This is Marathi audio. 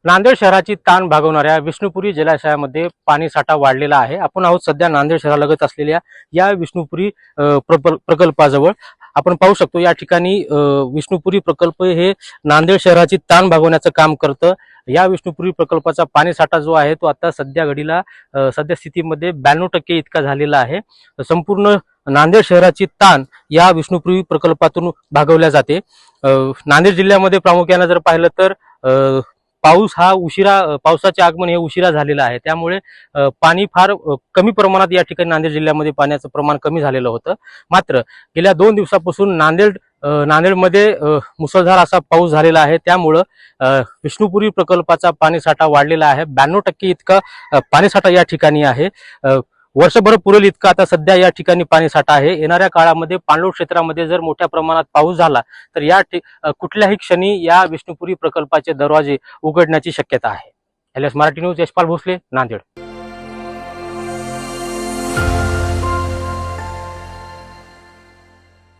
नांदेड शहराची ताण भागवणाऱ्या विष्णुपुरी जलाशयामध्ये पाणी साठा वाढलेला आहे। आपण आहोत सध्या नांदेड शहरालगत असलेल्या या विष्णुपुरी प्रकल्पाजवळ। आपण पाहू शकतो या ठिकाणी विष्णुपुरी प्रकल्प हे नांदेड शहराची ताण भागवण्याचं काम करतं। या विष्णुपुरी प्रकल्पाचा पाणी साठा जो आहे तो आता सध्या घडीला सध्या स्थितीमध्ये 92% इतका झालेला आहे। संपूर्ण नांदेड शहराची ताण या विष्णुपुरी प्रकल्पातून भागवल्या जाते। नांदेड जिल्ह्यामध्ये प्रामुख्याने जर पाहिलं तर पावसाचे आगमन हे उशिरा झालेलं आहे। त्यामुळे पाणी फार कमी प्रमाणात या ठिकाणी नांदेड जिल्ह्यामध्ये पाण्याचं प्रमाण कमी झालेलं होतं। मात्र गेल्या 2 दिवसापासून नांदेडमध्ये मुसळधार असा पाऊस झालेला आहे। त्यामुळे विष्णुपुरी प्रकल्पाचा पाणी साठा वाढलेला आहे। 92% इतका पाणी साठा या ठिकाणी आहे। वर्षभर पुरेल इतका आता सध्या या ठिकाणी पाणी साठा आहे। येणाऱ्या काळामध्ये पाणलोट क्षेत्रामध्ये जर मोठ्या प्रमाणात पाऊस झाला तर कुठल्याही क्षणी या विष्णुपुरी प्रकल्पाचे दरवाजे उघडण्याची शक्यता आहे। LS Marathi news, Yashpal Bhosle, Nanded.